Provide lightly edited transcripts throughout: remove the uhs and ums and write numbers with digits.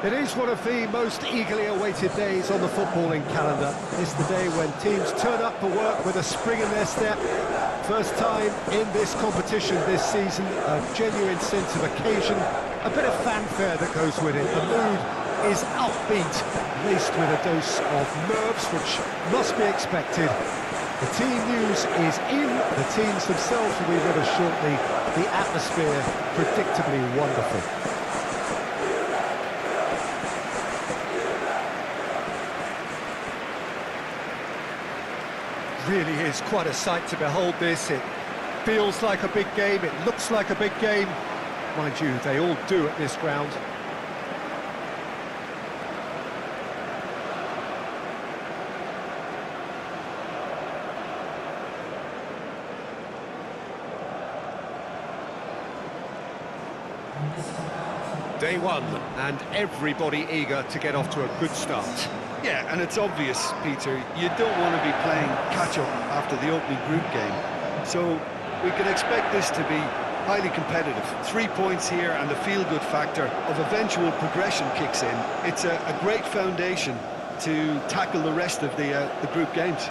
It is one of the most eagerly awaited days on the footballing calendar. It's the day when teams turn up for work with a spring in their step. First time in this competition this season, a genuine sense of occasion, a bit of fanfare that goes with it. The mood is upbeat, laced with a dose of nerves, which must be expected. The team news is in, the teams themselves will be with us shortly. The atmosphere predictably wonderful. Really is quite a sight to behold this. It feels like a big game, it looks like a big game. Mind you, they all do at this ground. Day one, and everybody eager to get off to a good start. Yeah, and it's obvious, Peter, you don't want to be playing catch-up after the opening group game. So we can expect this to be highly competitive. 3 points here and the feel-good factor of eventual progression kicks in. It's a great foundation to tackle the rest of the group games.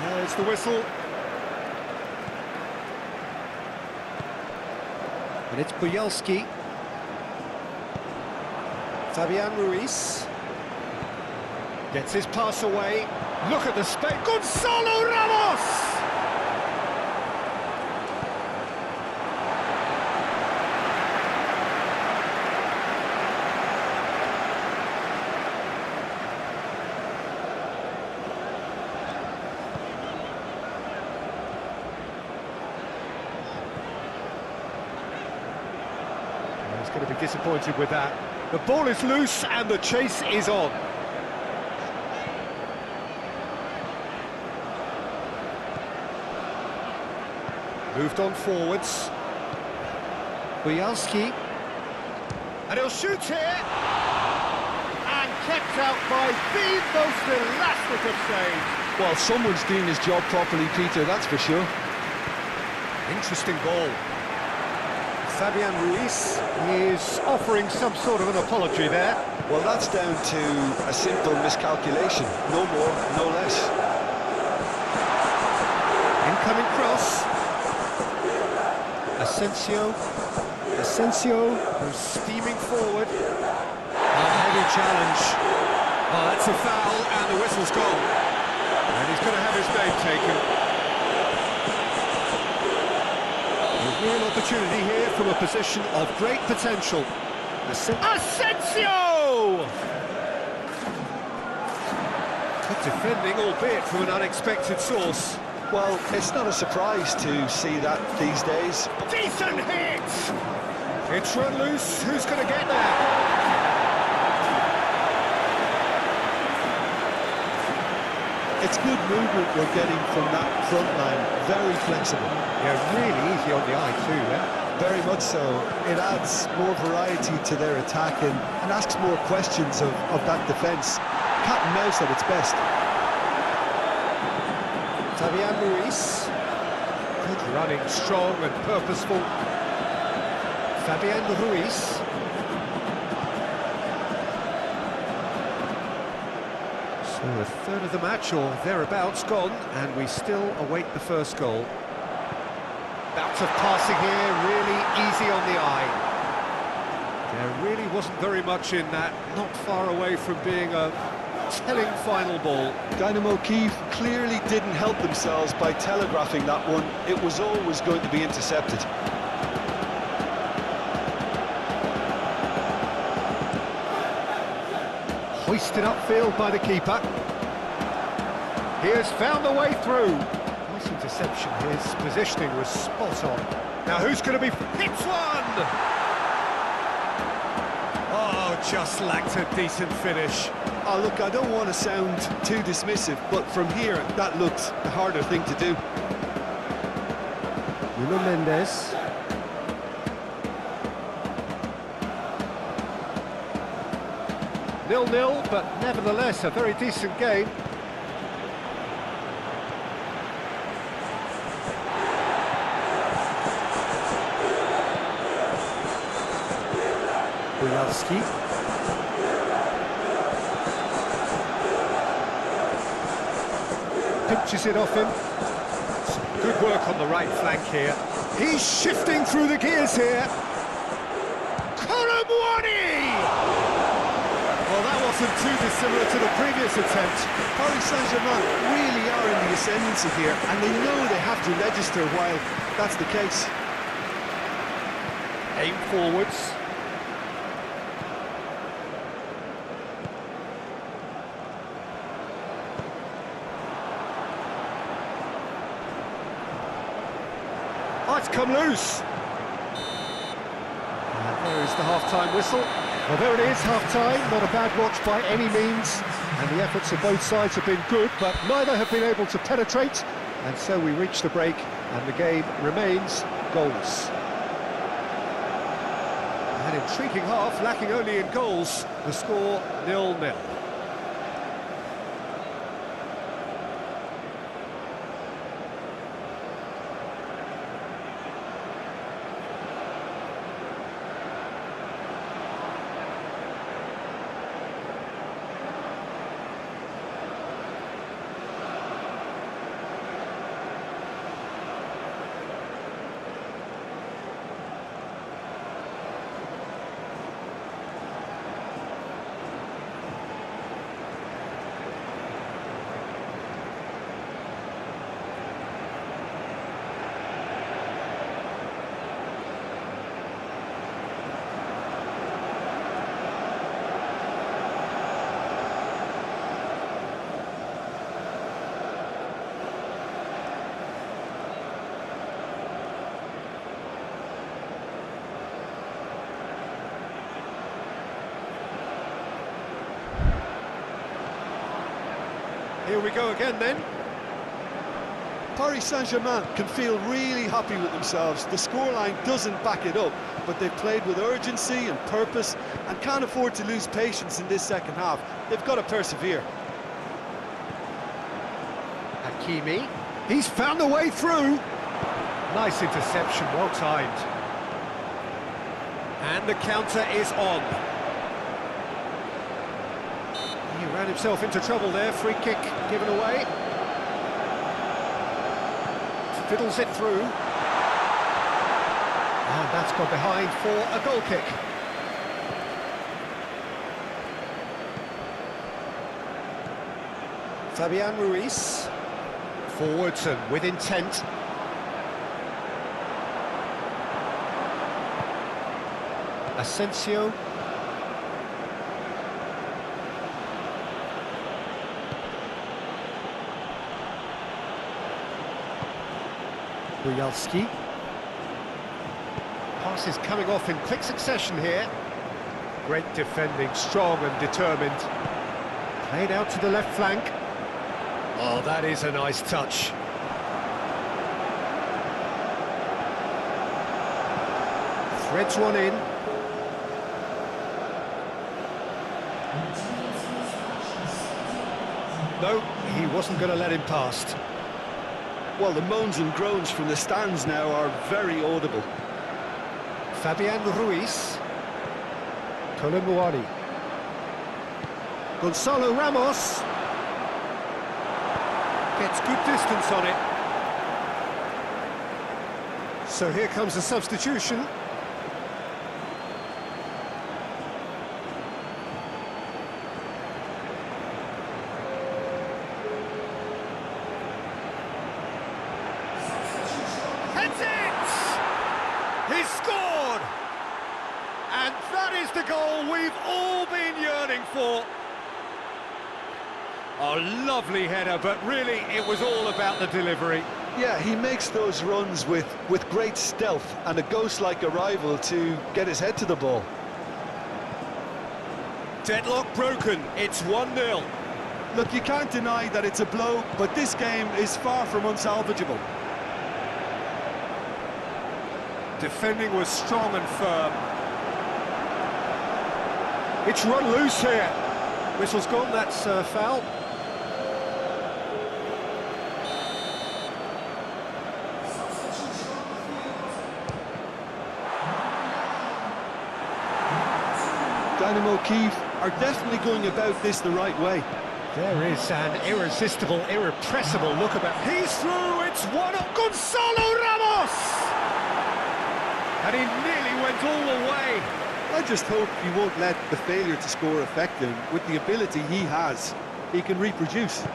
There's the whistle. And it's Perjalan. Fabian Ruiz gets his pass away. Look at the space. Gonzalo Ramos! He's going to be disappointed with that. The ball is loose and the chase is on. Moved on forwards. Perjalan. And he'll shoot here. And kept out by the most elastic of saves. Well, someone's doing his job properly, Peter, that's for sure. Interesting ball. Fabian Ruiz is offering some sort of an apology there. Well, that's down to a simple miscalculation. No more, no less. Incoming cross. Asensio who's steaming forward. Heavy challenge. Oh, that's a foul and the whistle's gone. And he's going to have his name taken. A real opportunity here from a position of great potential. Asensio! Good defending, albeit from an unexpected source. Well, it's not a surprise to see that these days. Decent hit! It's run loose, who's going to get there? It's good movement we're getting from that front line, very flexible. Yeah, really easy on the eye too, yeah? Very much so. It adds more variety to their attack and asks more questions of that defence. Cat and mouse at its best. Fabian Ruiz. Good running, strong and purposeful. Fabian Ruiz. So a third of the match, or thereabouts, gone, and we still await the first goal. Bouts of passing here, really easy on the eye. There really wasn't very much in that, not far away from being a telling final ball. Dynamo Kyiv clearly didn't help themselves by telegraphing that one. It was always going to be intercepted. Hoisted upfield by the keeper. He has found the way through. Nice interception. His positioning was spot on. Now who's going to be... Hits one! Oh, just lacked a decent finish. Oh, look, I don't want to sound too dismissive, but from here, that looked the harder thing to do. Nuno Mendes. 0-0, but nevertheless a very decent game. Pinches it off him. Some good work on the right flank here. He's shifting through the gears here. Well, that wasn't too dissimilar to the previous attempt. Paris Saint-Germain really are in the ascendancy here, and they know they have to register while that's the case. Aim forwards. Oh, it's come loose. And there is the half-time whistle. Well, there it is, half-time. Not a bad watch by any means. And the efforts of both sides have been good, but neither have been able to penetrate. And so we reach the break, and the game remains goals. An intriguing half, lacking only in goals. The score 0-0. Here we go again then. Paris Saint-Germain can feel really happy with themselves. The scoreline doesn't back it up, but they've played with urgency and purpose and can't afford to lose patience in this second half. They've got to persevere. Hakimi, he's found a way through. Nice interception, well timed. And the counter is on. He ran himself into trouble there, free kick given away. Fiddles it through. And that's gone behind for a goal kick. Fabian Ruiz. Forwards and with intent. Asensio. Bujalski. Passes coming off in quick succession here. Great defending, strong and determined. Played out to the left flank. Oh, that is a nice touch. Threads one in. No, he wasn't going to let him past. Well, the moans and groans from the stands now are very audible. Fabian Ruiz. Colomboani. Gonzalo Ramos. Gets good distance on it. So here comes the substitution. Heads it! He's scored! And that is the goal we've all been yearning for. A lovely header, but really it was all about the delivery. Yeah, he makes those runs with great stealth and a ghost-like arrival to get his head to the ball. Deadlock broken, it's 1-0. Look, you can't deny that it's a blow, but this game is far from unsalvageable. Defending was strong and firm. It's run loose here. Whistle's gone, that's foul. Dynamo Kyiv are definitely going about this the right way. There is an irresistible, irrepressible look about. He's through, it's 1-0, Gonzalo Ramos! And he nearly went all the way. I just hope he won't let the failure to score affect him. With the ability he has, he can reproduce.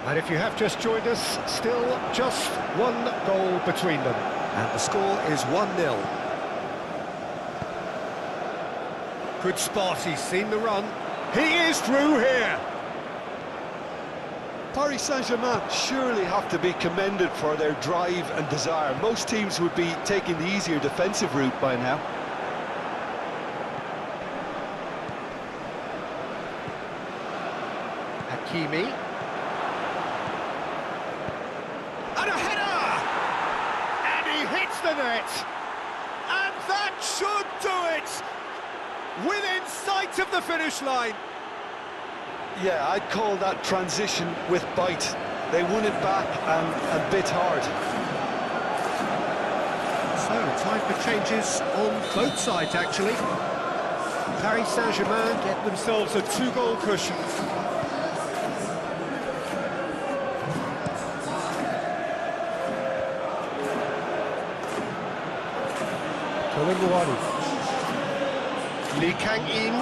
And if you have just joined us, still just one goal between them. And the score is 1-0. Good spot, he's seen the run. He is through here! Paris Saint-Germain surely have to be commended for their drive and desire. Most teams would be taking the easier defensive route by now. Hakimi. And a header! And he hits the net! And that should do it! Within sight of the finish line! Yeah, I'd call that transition with bite. They won it back and bit hard. So, time for changes on both sides, actually. Paris Saint-Germain get themselves a 2-goal cushion. Lee Kang-in.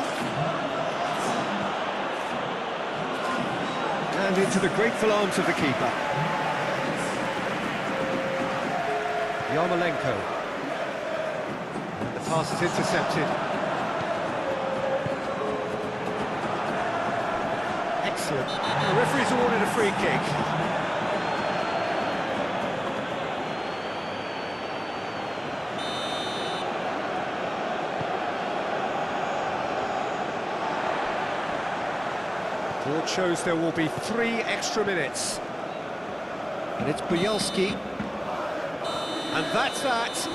And into the grateful arms of the keeper. Yarmolenko. And the pass is intercepted. Excellent. The referee's awarded a free kick. Board shows there will be 3 extra minutes. And it's Bielski. And that's that.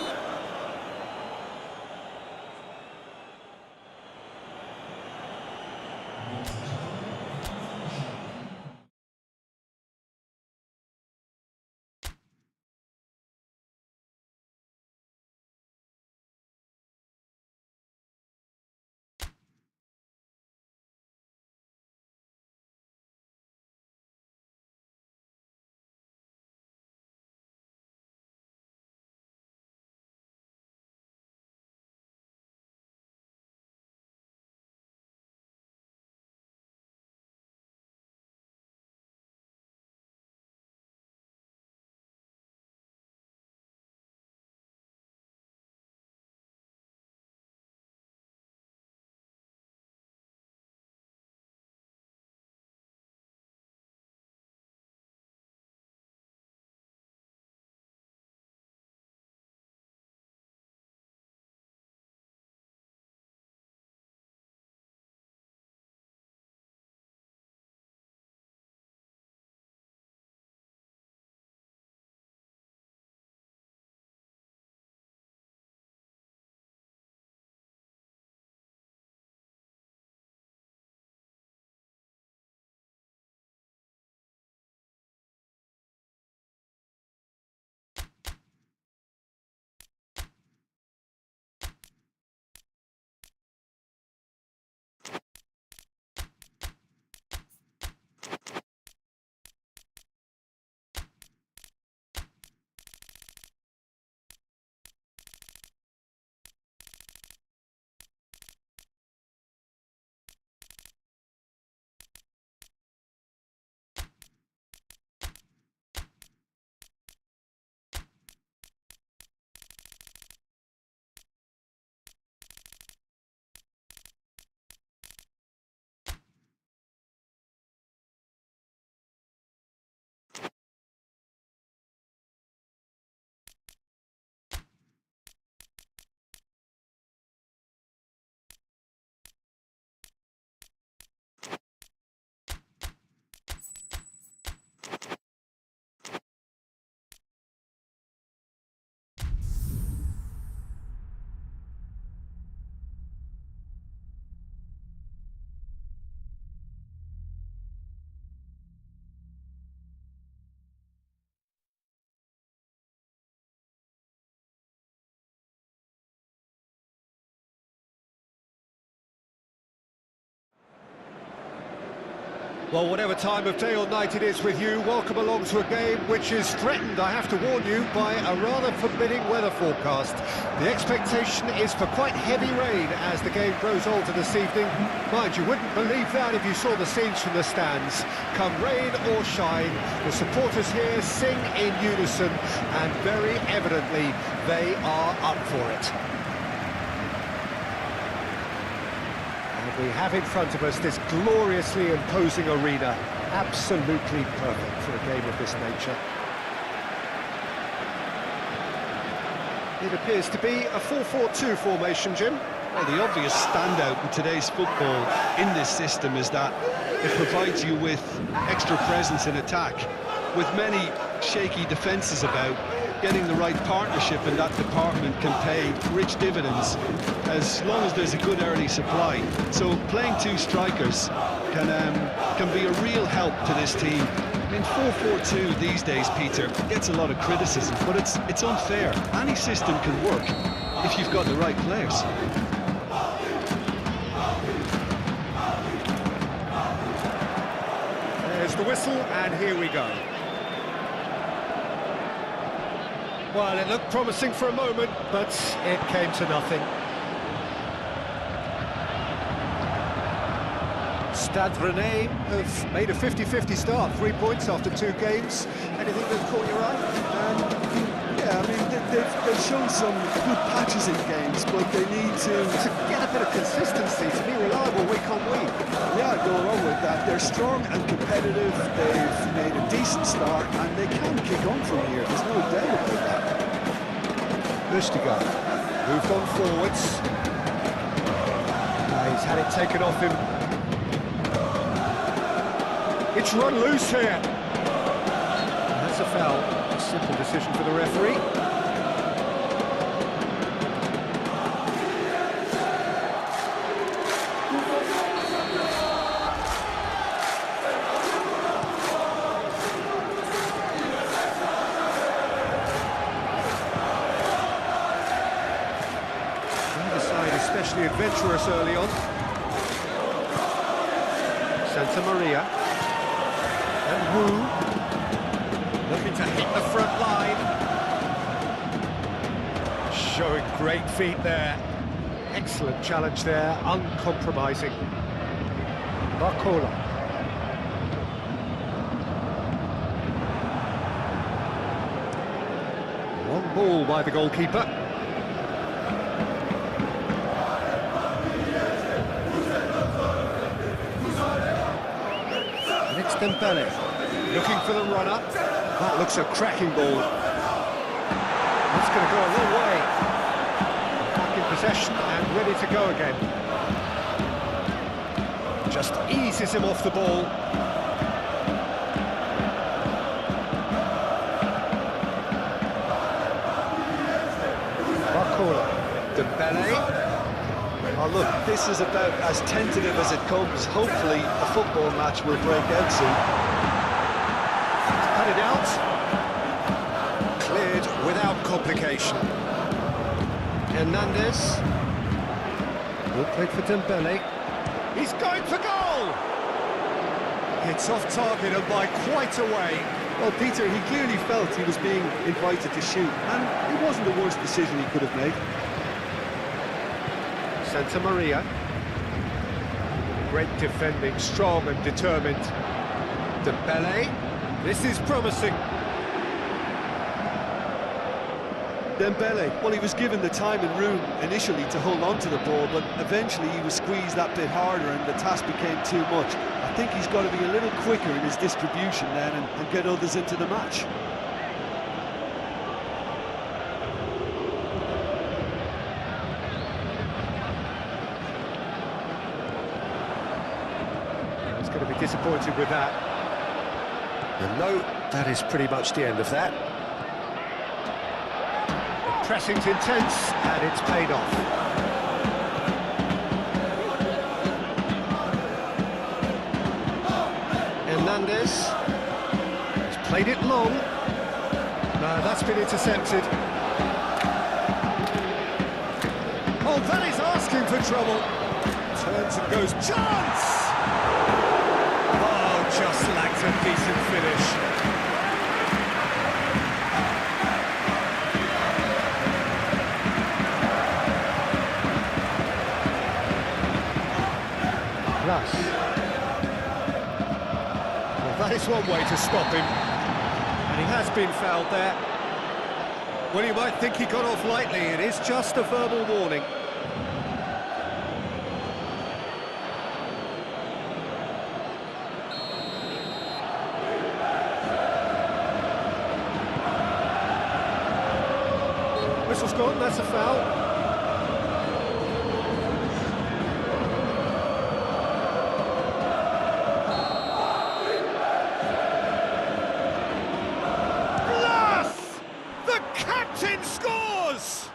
Well, whatever time of day or night it is with you, welcome along to a game which is threatened, I have to warn you, by a rather forbidding weather forecast. The expectation is for quite heavy rain as the game grows older this evening. Mind, you wouldn't believe that if you saw the scenes from the stands. Come rain or shine, the supporters here sing in unison, and very evidently they are up for it. We have in front of us this gloriously imposing arena, absolutely perfect for a game of this nature. It appears to be a 4-4-2 formation, Jim. Well, the obvious standout in today's football in this system is that it provides you with extra presence in attack. With many shaky defences about, getting the right partnership in that department can pay rich dividends as long as there's a good early supply. So playing two strikers can be a real help to this team. I mean, 4-4-2 these days, Peter, gets a lot of criticism, but it's unfair. Any system can work if you've got the right players. There's the whistle, and here we go. Well, it looked promising for a moment, but it came to nothing. Stade Rennais have made a 50-50 start, 3 points after 2 games. Anything that caught your eye? Yeah, I mean, they've shown some good patches in games, but they need to get a bit of consistency, to be reliable week on week. Yeah, go along with that. They're strong and competitive, they've made a decent start, and they can kick on from here, there's no doubt about that. Leaga moved on forwards. He's had it taken off him. It's run loose here. That's a foul. A simple decision for the referee. Neither side especially adventurous early on. Santa Maria. And Wu, looking to hit the front line. Showing great feet there. Excellent challenge there, uncompromising. Barcola. Long ball by the goalkeeper. And it's Dembele. Looking for the runner. That looks a cracking ball. That's going to go a long way. Back in possession and ready to go again. Just eases him off the ball. Barcola. Dembele. Oh look, this is about as tentative as it comes. Hopefully a football match will break out soon. Cut it out. Cleared without complication. Hernandez. Good play for Dembele. He's going for goal! It's off target and by quite a way. Well, Peter, he clearly felt he was being invited to shoot, and it wasn't the worst decision he could have made. Santa Maria. Great defending, strong and determined. Dembele. This is promising. Dembele, well, he was given the time and room initially to hold on to the ball, but eventually he was squeezed that bit harder and the task became too much. I think he's got to be a little quicker in his distribution then and get others into the match. He's going to be disappointed with that. And no, that is pretty much the end of that. The pressing's intense, and it's paid off. Hernandez has played it long. No, that's been intercepted. Oh, that is asking for trouble. Turns and goes, chance! just lacked a decent finish. Plus. Well, that is one way to stop him. And he has been fouled there. Well, you might think he got off lightly. It is just a verbal warning. Whistle's gone, that's a foul. Scores!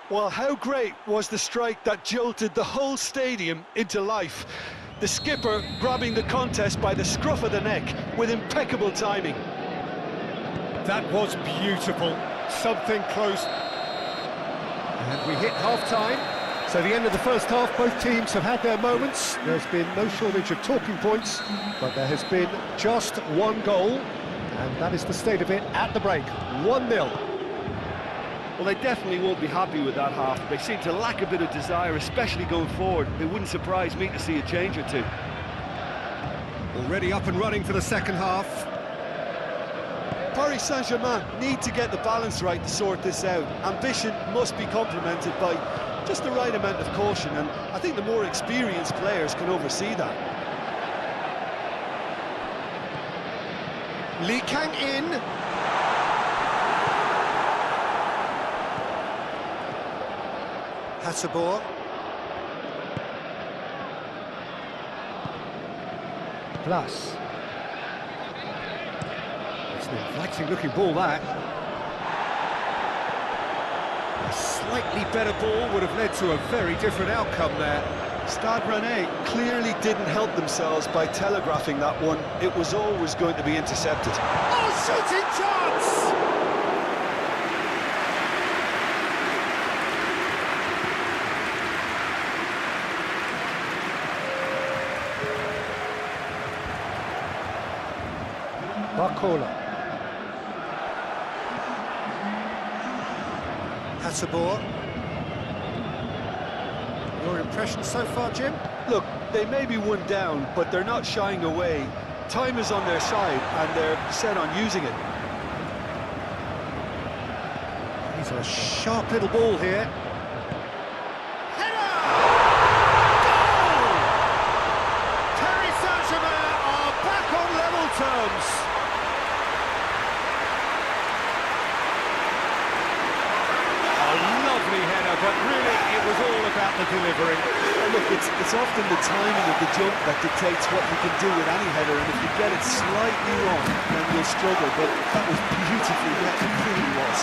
Well, how great was the strike that jolted the whole stadium into life? The skipper grabbing the contest by the scruff of the neck with impeccable timing. That was beautiful. Something close. And we hit half-time. So the end of the first half, both teams have had their moments. There's been no shortage of talking points, but there has been just one goal, and that is the state of it at the break. 1-0. Well, they definitely won't be happy with that half. They seem to lack a bit of desire, especially going forward. It wouldn't surprise me to see a change or two. Already up and running for the second half. Paris Saint-Germain need to get the balance right to sort this out. Ambition must be complemented by just the right amount of caution, and I think the more experienced players can oversee that. Lee Kang-in. Hasabor. Plus. It's an inviting looking ball, that. A slightly better ball would have led to a very different outcome there. Stade Rennais clearly didn't help themselves by telegraphing that one. It was always going to be intercepted. Oh, shooting chance! Barcola. Hasabor. Your impression so far, Jim? Look, they may be one down, but they're not shying away. Time is on their side, and they're set on using it. He's a sharp little ball here. Header! Goal! Paris Saint-Germain are back on level terms. Header, but really it was all about the delivery. Look, it's often the timing of the jump that dictates what you can do with any header, and if you get it slightly wrong, then you'll struggle, but that was beautifully met, it really was.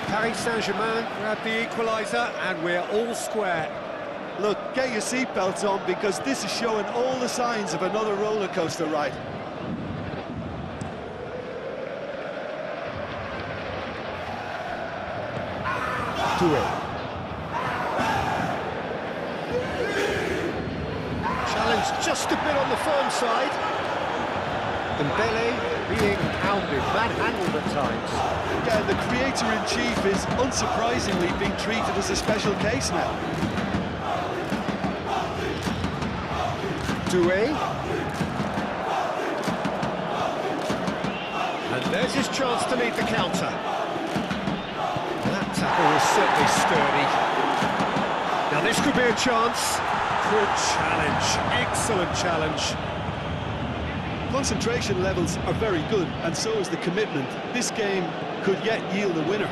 Paris Saint-Germain grabbed the equaliser, and we're all square. Look, get your seatbelts on, because this is showing all the signs of another roller coaster ride. Challenge just a bit on the firm side. Dembele being pounded, manhandled at times. Yeah, the creator-in-chief is unsurprisingly being treated as a special case now. Doué. And there's his chance to lead the counter. That tackle was certainly sturdy. Now this could be a chance. Good challenge, excellent challenge. Concentration levels are very good, and so is the commitment. This game could yet yield a winner.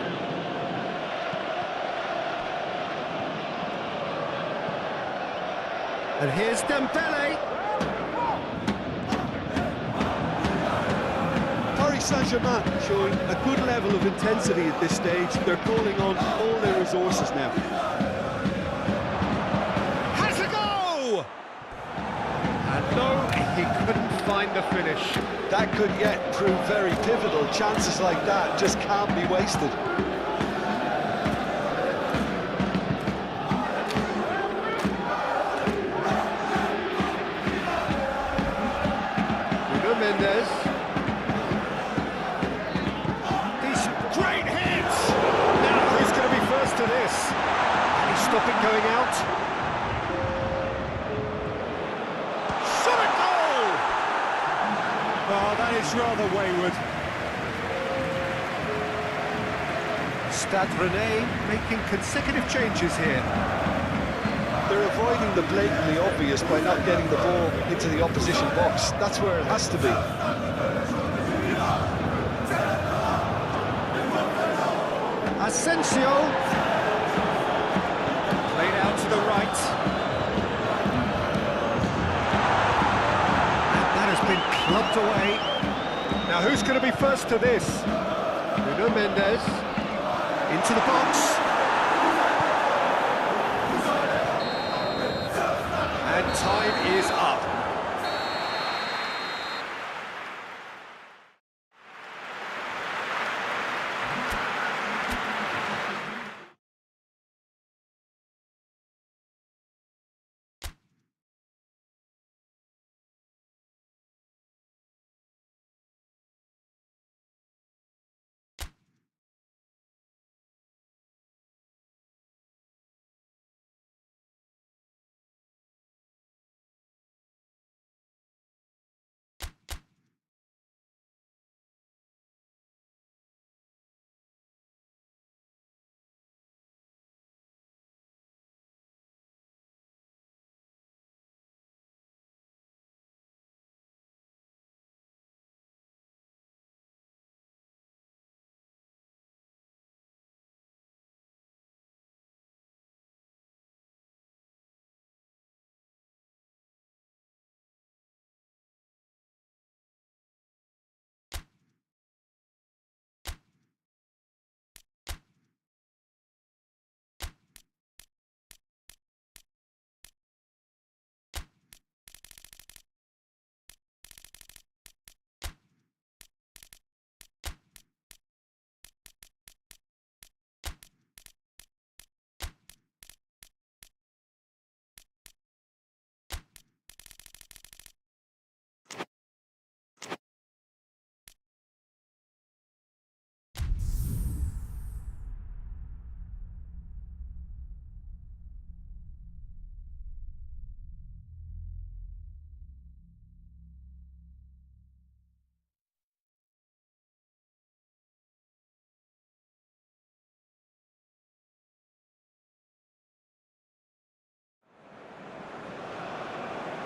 And here's Dembele. Paris Saint-Germain showing a good level of intensity at this stage. They're calling on all their resources now. he couldn't find the finish. That could yet prove very pivotal. Chances like that just can't be wasted. Mendes. Decent, great hits! Now, who's going to be first to this? Can he stop it going out? Shot a goal! Oh, that is rather wayward. Stade Rennais making consecutive changes here. They're avoiding the blatantly obvious by not getting the ball into the opposition box. That's where it has to be. Asensio. Played out to the right. And that has been clubbed away. Now who's going to be first to this? Nuno Mendes. Into the box. And time is up.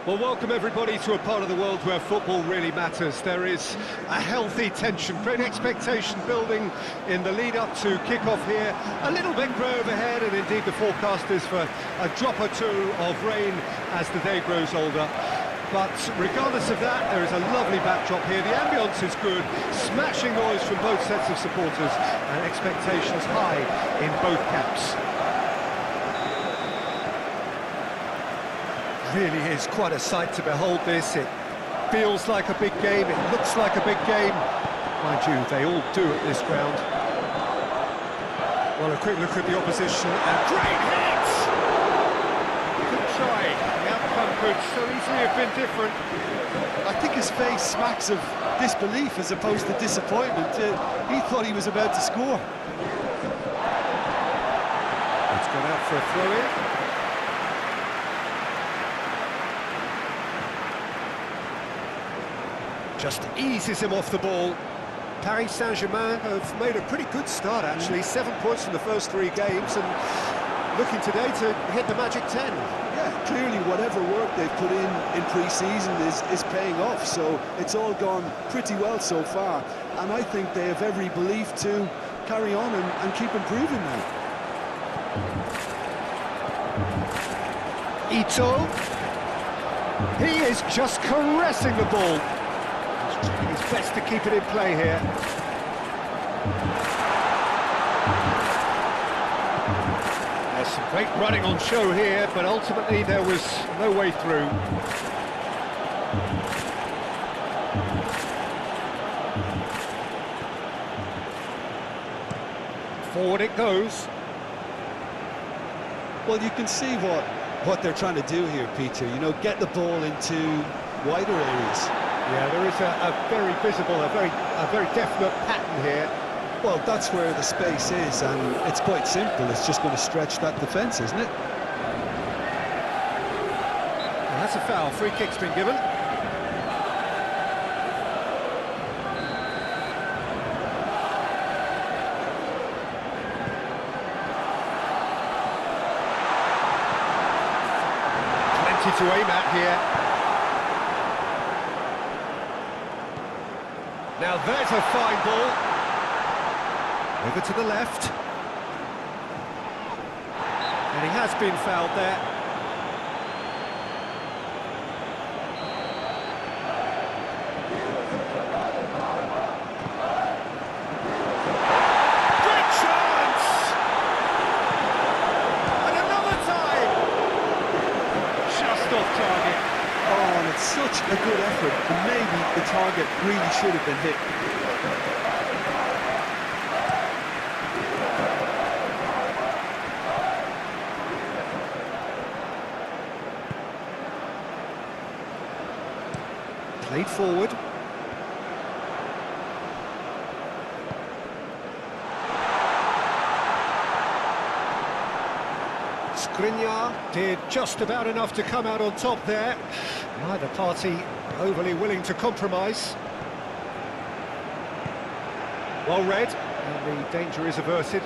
Well, welcome everybody to a part of the world where football really matters. There is a healthy tension, great expectation building in the lead-up to kick-off here. A little bit grey overhead, and indeed the forecast is for a drop or two of rain as the day grows older. But regardless of that, there is a lovely backdrop here. The ambience is good, smashing noise from both sets of supporters, and expectations high in both camps. Really is quite a sight to behold this. It feels like a big game, it looks like a big game. Mind you, they all do at this ground. Well, a quick look at the opposition, and great hits! Good try, the outcome could so easily have been different. I think his face smacks of disbelief as opposed to disappointment. He thought he was about to score. It's gone out for a throw-in. Just eases him off the ball. Paris Saint-Germain have made a pretty good start, actually. 7 points from the first 3 games, and looking today to hit the magic 10. Yeah, clearly whatever work they've put in pre-season is paying off, so it's all gone pretty well so far. And I think they have every belief to carry on and keep improving now. Ito. He is just caressing the ball. It's best to keep it in play here. There's some great running on show here, but ultimately there was no way through. Forward it goes. Well, you can see what they're trying to do here, Peter. You know, get the ball into wider areas. Yeah, there is a very visible, a very definite pattern here. Well, that's where the space is, and it's quite simple. It's just going to stretch that defence, isn't it? Well, that's a foul. Free kick's been given. To aim at here. Now there's a fine ball. Over to the left. And he has been fouled there. Great chance! And another time! Just off target. Oh, and it's such a good effort, and maybe the target really should have been hit. Played forward. Skriniar did just about enough to come out on top there. Neither party overly willing to compromise. Well read, and the danger is averted.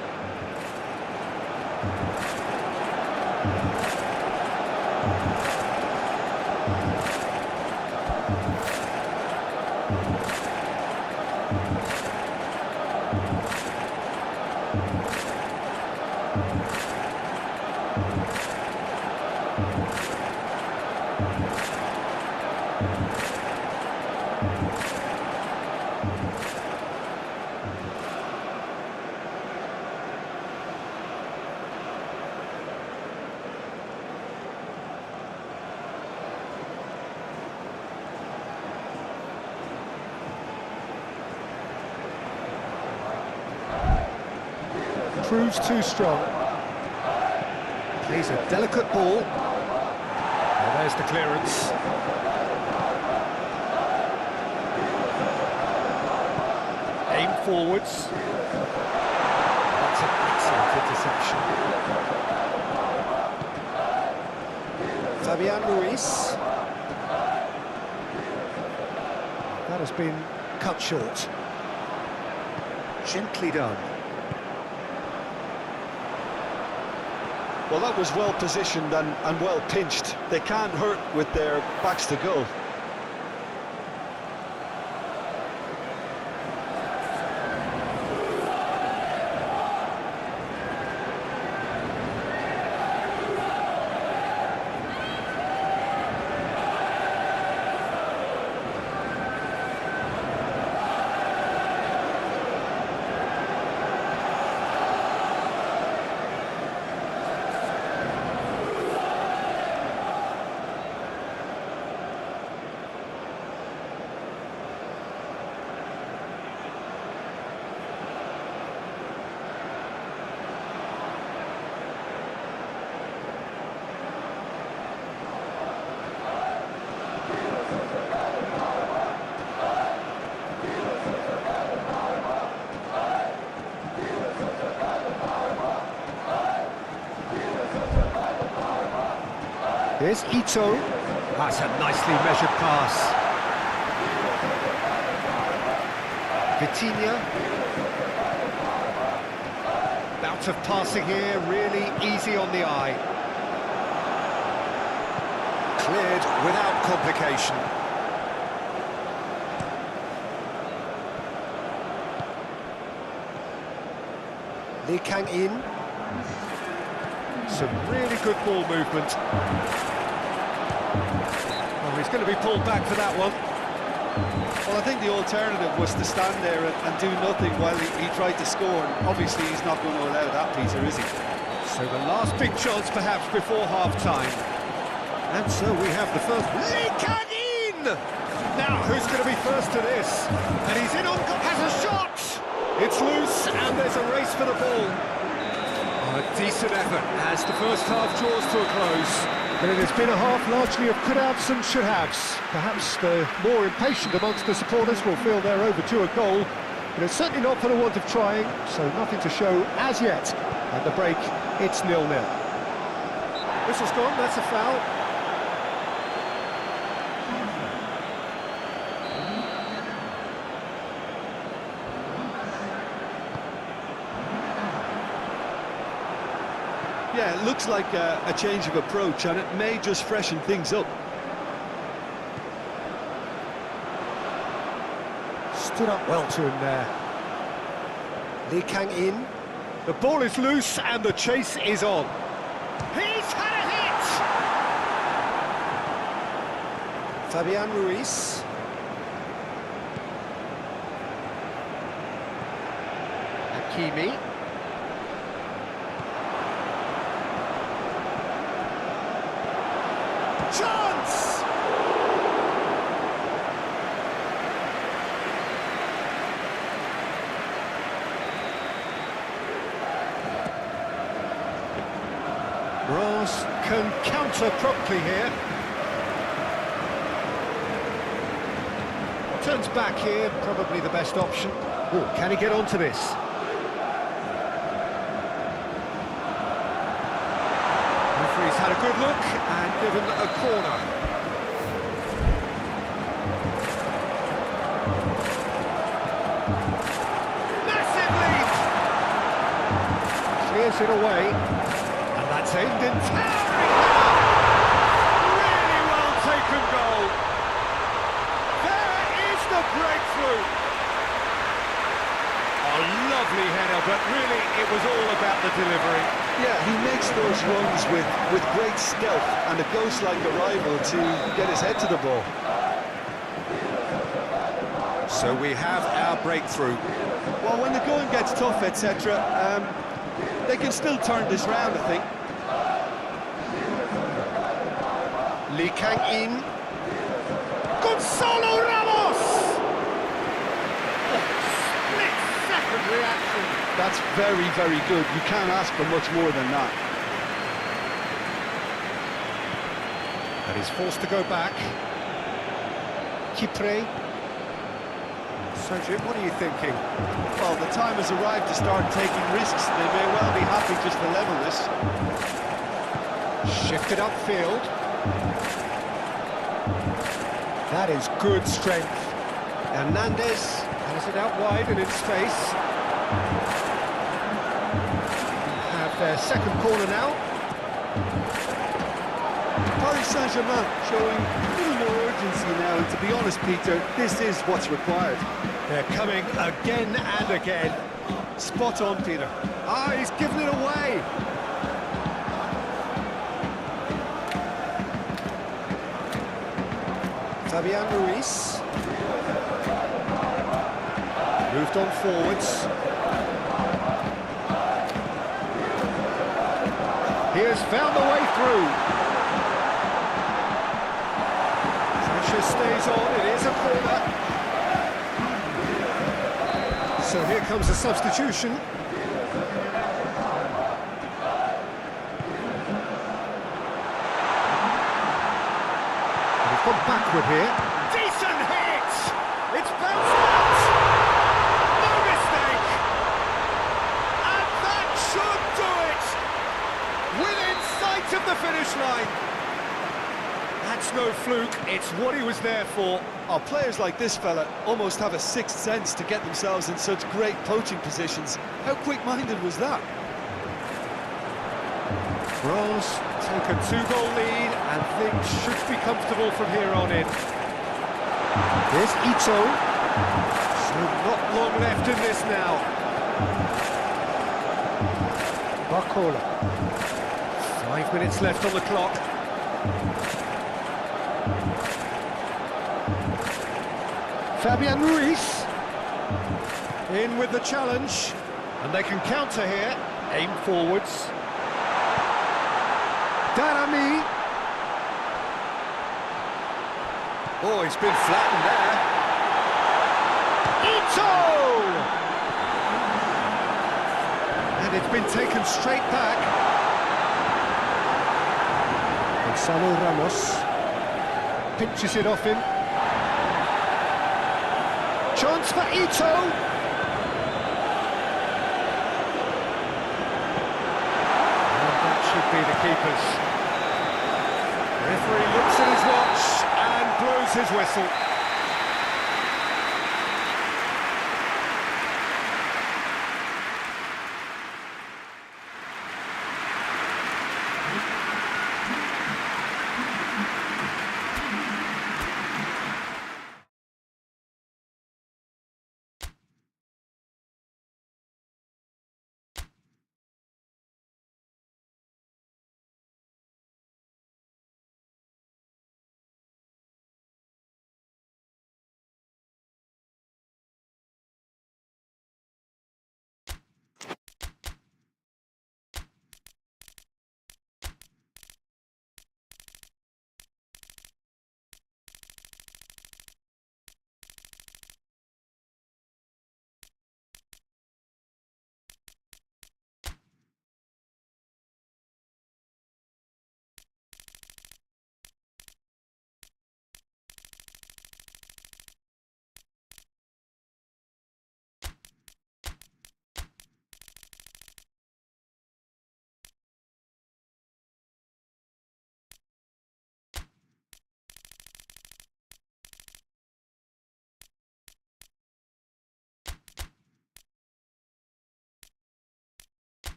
Proves too strong. Plays a delicate ball. Well, there's the clearance. Aim forwards. That's an excellent interception. Fabian Ruiz. That has been cut short. Gently done. Well, that was well positioned and well pinched. They can't hurt with their backs to goal. Here's Ito. That's a nicely measured pass. Vitinha. Bout of passing here, really easy on the eye. Cleared without complication. Lee Kang-in. Some really good ball movement. Well, he's going to be pulled back for that one. Well, I think the alternative was to stand there and do nothing while he tried to score. And obviously, he's not going to allow that, Peter, is he? So the last big chance, perhaps, before half-time. And so we have the first... Lee Kang-in! Now, who's going to be first to this? And he's in on, has a shot! It's loose, and there's a race for the ball. Oh, a decent effort as the first half draws to a close. But it has been a half largely of could-haves and should-haves. Perhaps the more impatient amongst the supporters will feel they're overdue a goal, but it's certainly not for the want of trying, so nothing to show as yet. At the break, it's 0-0. Whistle's gone, that's a foul. Yeah, it looks like a change of approach, and it may just freshen things up. Stood up well to him there. Lee Kang in. The ball is loose and the chase is on. He's had a hit! Fabian Ruiz. Hakimi. Chance! Ross can counter promptly here. Turns back here, probably the best option. Oh, can he get onto this? Referee's had a good look and given a corner. Massive lead! Clears it away. And that's aimed in towering! Really well taken goal. There is the breakthrough. A lovely header, but really it was all about the delivery. Yeah, he makes those runs with great stealth and a ghost-like arrival to get his head to the ball. So we have our breakthrough. Well, when the going gets tough, etc., they can still turn this round, I think. Lee Kang in. Gonzalo Ramos! Split-second reaction. That's very, very good. You can't ask for much more than that. And he's forced to go back. Kipre. Sergio, what are you thinking? Well, the time has arrived to start taking risks. They may well be happy just to level this. Shifted upfield. That is good strength. Hernandez has it out wide and in space. Have their second corner now. Paris Saint-Germain showing a little more urgency now, and to be honest, Peter, this is what's required. They're coming again and again. Spot on, Peter. Ah, he's given it away. Fabian Ruiz. Moved on forwards. He has found the way through. Pressure stays on, it is a corner. So here comes a substitution. And he's gone backward here. Decent hit! It's bounced out! No mistake! And that should do it! Within sight of the finish line. That's no fluke, it's what he was there for. Oh, players like this fella almost have a sixth sense to get themselves in such great poaching positions. How quick-minded was that? Bros take a 2-goal lead and things should be comfortable from here on in. There's Ito. So not long left in this now. Barcola. 5 minutes left on the clock. Fabian Ruiz in with the challenge, and they can counter here. Aim forwards. Darami. Oh, he's been flattened there. Ito! And it's been taken straight back. Gonzalo Ramos pinches it off him. Chance for Ito. And that should be the keeper's. Referee looks at his watch and blows his whistle.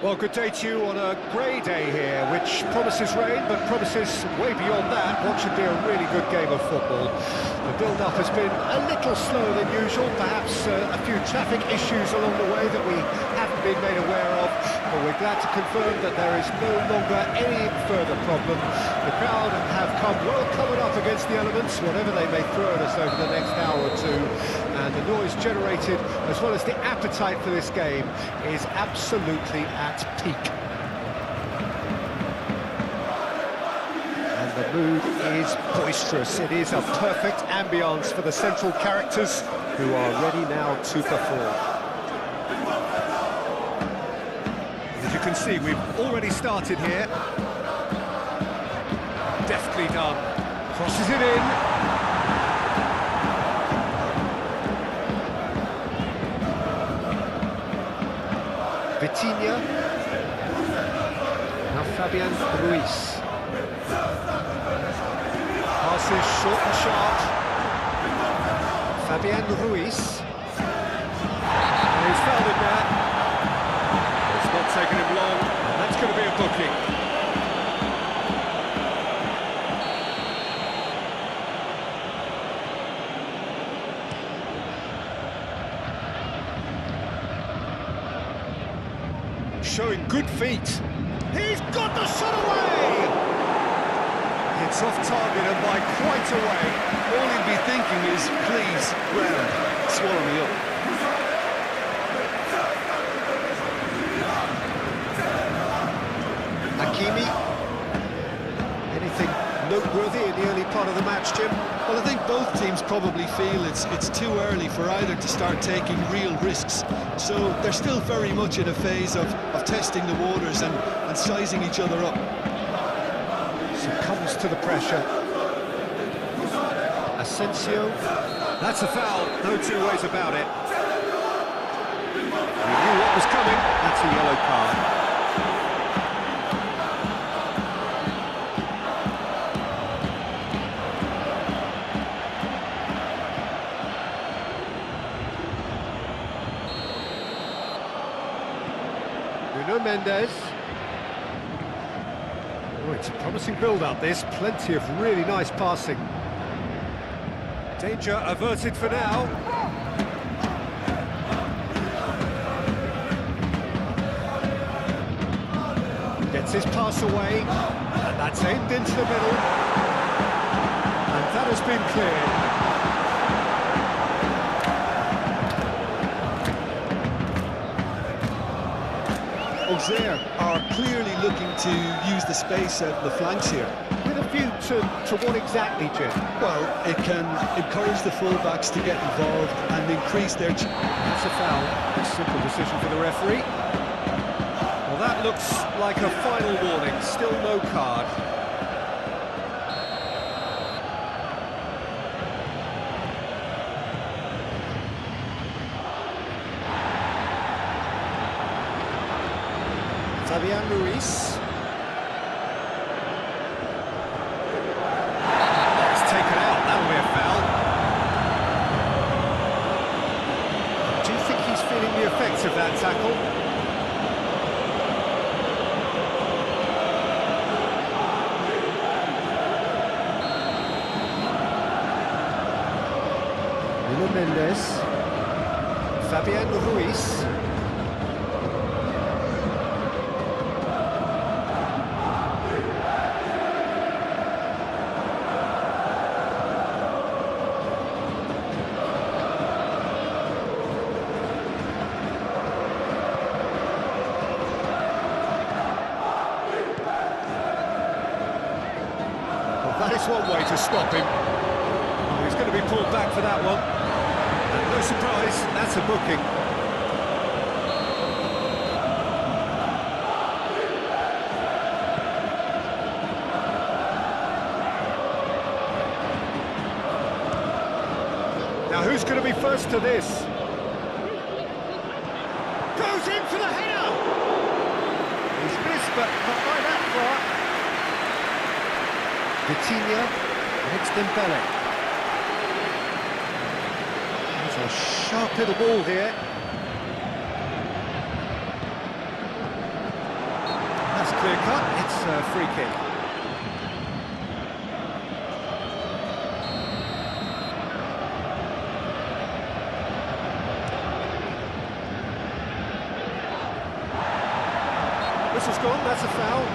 Well, good day to you on a grey day here, which promises rain, but promises way beyond that what should be a really good game of football. The build-up has been a little slower than usual, perhaps a few traffic issues along the way that we haven't been made aware of, but we're glad to confirm that there is no longer any further problem. The crowd have come well covered up against the elements, whatever they may throw at us over the next hour or two, and the noise generated, as well as the appetite for this game, is absolutely at peak. And the mood is boisterous. It is a perfect ambience for the central characters who are ready now to perform. As you can see, we've already started here. Deftly done. Crosses it in. Vitinha. Now Fabian Ruiz. Passes short and sharp. Fabian Ruiz. And he's found it there. It's not taken him long, and that's going to be a booking. showing good feet. He's got the shot away! It's off target and by quite a way. All he'll be thinking is, please, ground, swallow me up. Hakimi. Anything noteworthy in the early part of the match, Jim? Well, I think both teams probably feel it's too early for either to start taking real risks. So they're still very much in a phase of testing the waters and sizing each other up. Succumbs to the pressure. Asensio. That's a foul, no two ways about it. He knew what was coming. That's a yellow card. Mendes. Oh, it's a promising build-up, this. Plenty of really nice passing. Danger averted for now. Gets his pass away, and that's aimed into the middle. And that has been cleared. Auxerre are clearly looking to use the space out in the flanks here. With a view to what exactly, Jim? Well, it can encourage the full-backs to get involved and increase their... That's a foul. A simple decision for the referee. Well, that looks like a final warning. Still no card. Fabian Ruiz. It's taken out, that'll be a foul. Do you think he's feeling the effects of that tackle? Nuno Mendes. Fabian Ruiz. That is one way to stop him. Oh, he's going to be pulled back for that one. And no surprise, that's a booking. Now who's going to be first to this? Goes in for the header! He's missed, but not by that far. Vitinha, next Dembele. There's a sharp little ball here. That's clear cut, it's a free kick. Whistle's gone, that's a foul.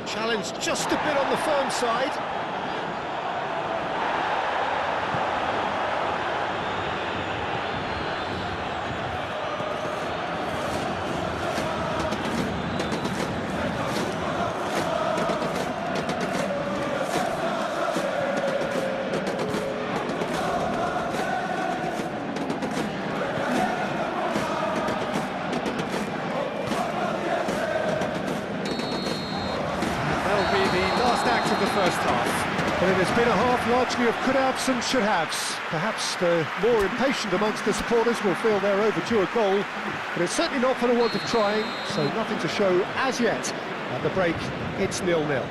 Challenge just a bit on the firm side. Act of the first half. But it has been a half largely of could-haves and should-haves. Perhaps the more impatient amongst the supporters will feel they're overdue a goal, but it's certainly not for the want of trying, so nothing to show as yet. At the break, it's 0-0.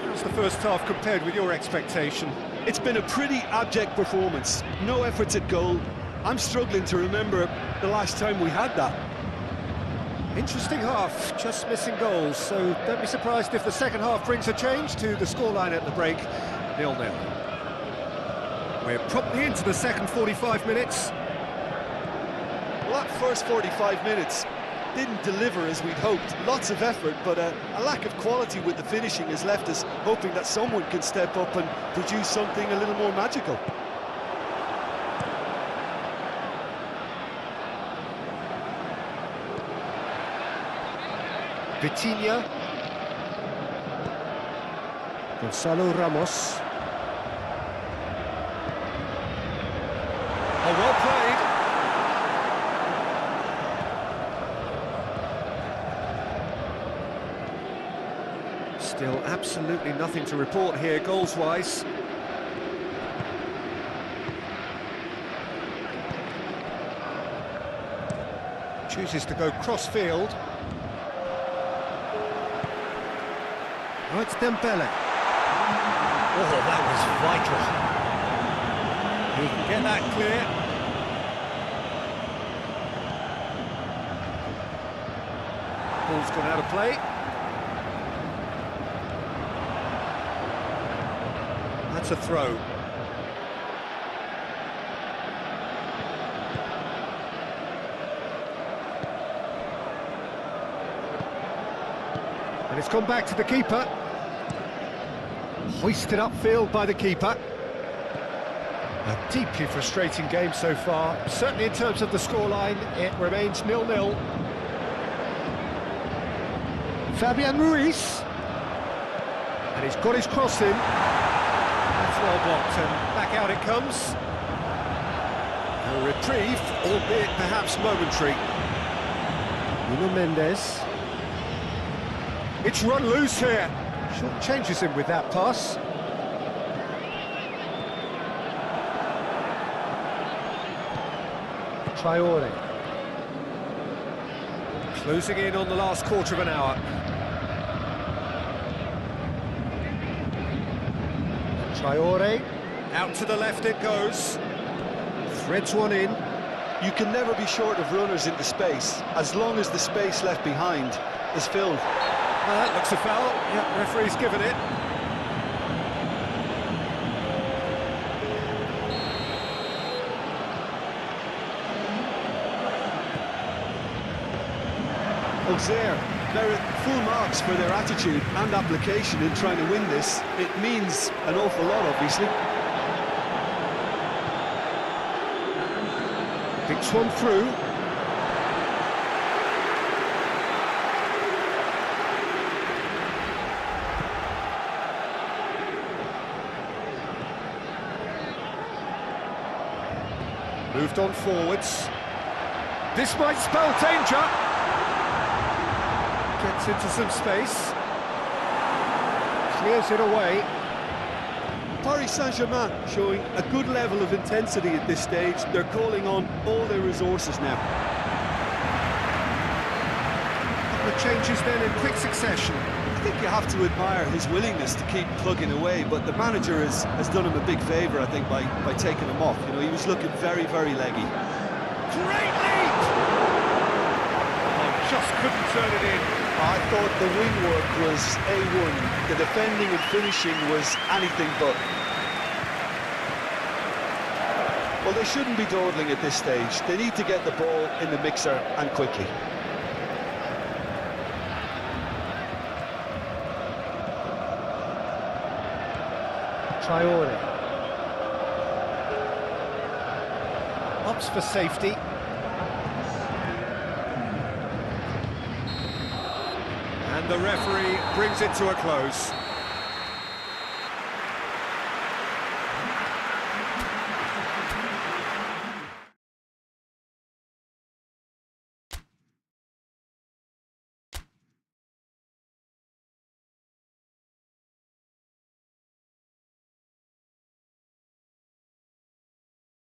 How's the first half compared with your expectation? It's been a pretty abject performance. No efforts at goal. I'm struggling to remember the last time we had that. Interesting half, just missing goals, so don't be surprised if the second half brings a change to the scoreline at the break, 0-0. We're promptly into the second 45 minutes. Well, that first 45 minutes didn't deliver as we'd hoped. Lots of effort, but a lack of quality with the finishing has left us hoping that someone can step up and produce something a little more magical. Vitinha. Gonzalo Ramos. Oh, well played. Still absolutely nothing to report here, goals-wise. Chooses to go cross-field. Oh, it's Dembele. Oh, that was vital. He can get that clear. Ball's gone out of play. That's a throw. And it's gone back to the keeper. Hoisted upfield by the keeper. A deeply frustrating game so far. Certainly in terms of the scoreline, it remains 0-0. Fabian Ruiz. And he's got his cross in. That's well blocked, and back out it comes. A reprieve, albeit perhaps momentary. Nuno Mendes. It's run loose here. Short changes him with that pass. Traore. Closing in on the last quarter of an hour. Traore. Out to the left it goes. Threads one in. You can never be short of runners into space, as long as the space left behind is filled. That looks a foul. Yeah, referee's given it. Auxerre merit full marks for their attitude and application in trying to win this. It means an awful lot, obviously. Picks one through. Moved on forwards. This might spell danger. Gets into some space. Clears it away. Paris Saint-Germain showing a good level of intensity at this stage. They're calling on all their resources now. Couple of changes then in quick succession. I think you have to admire his willingness to keep plugging away, but the manager has done him a big favour, I think, by taking him off. You know, he was looking very, very leggy. Great lead! Oh, just couldn't turn it in. I thought the wing work was A1. The defending and finishing was anything but. Well, they shouldn't be dawdling at this stage. They need to get the ball in the mixer, and quickly. Traore. Opts for safety. And the referee brings it to a close.